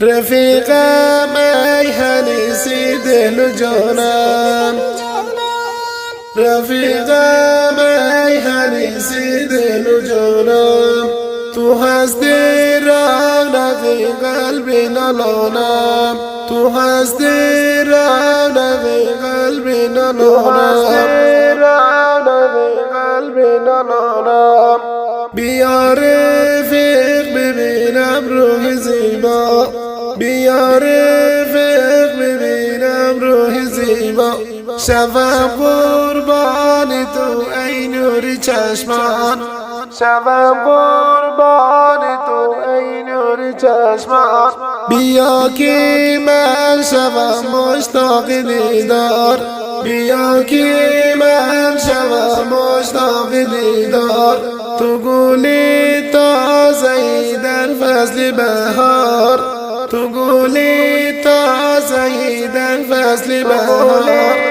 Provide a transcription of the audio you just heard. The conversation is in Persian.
رفیقم ای حنیسی دل و جانم، رفیقم ای حنیسی دل و جانم، تو هستی رونق قلب نالانم، تو هستی رونق قلب نالانم، بیا رفیق ببینم روح زیبا، بیا رفیق ببینم روح زیبا، شوم قربان تو ای نور چشمان، شوم قربان تو ای نور چشمان، بیا که من شوم مشتاق دیدار، بیا که من شوم مشتاق دیدار، تو گلی تازه‌ای در فصل بهار، تو گلی تازه‌ای در فصل بهار.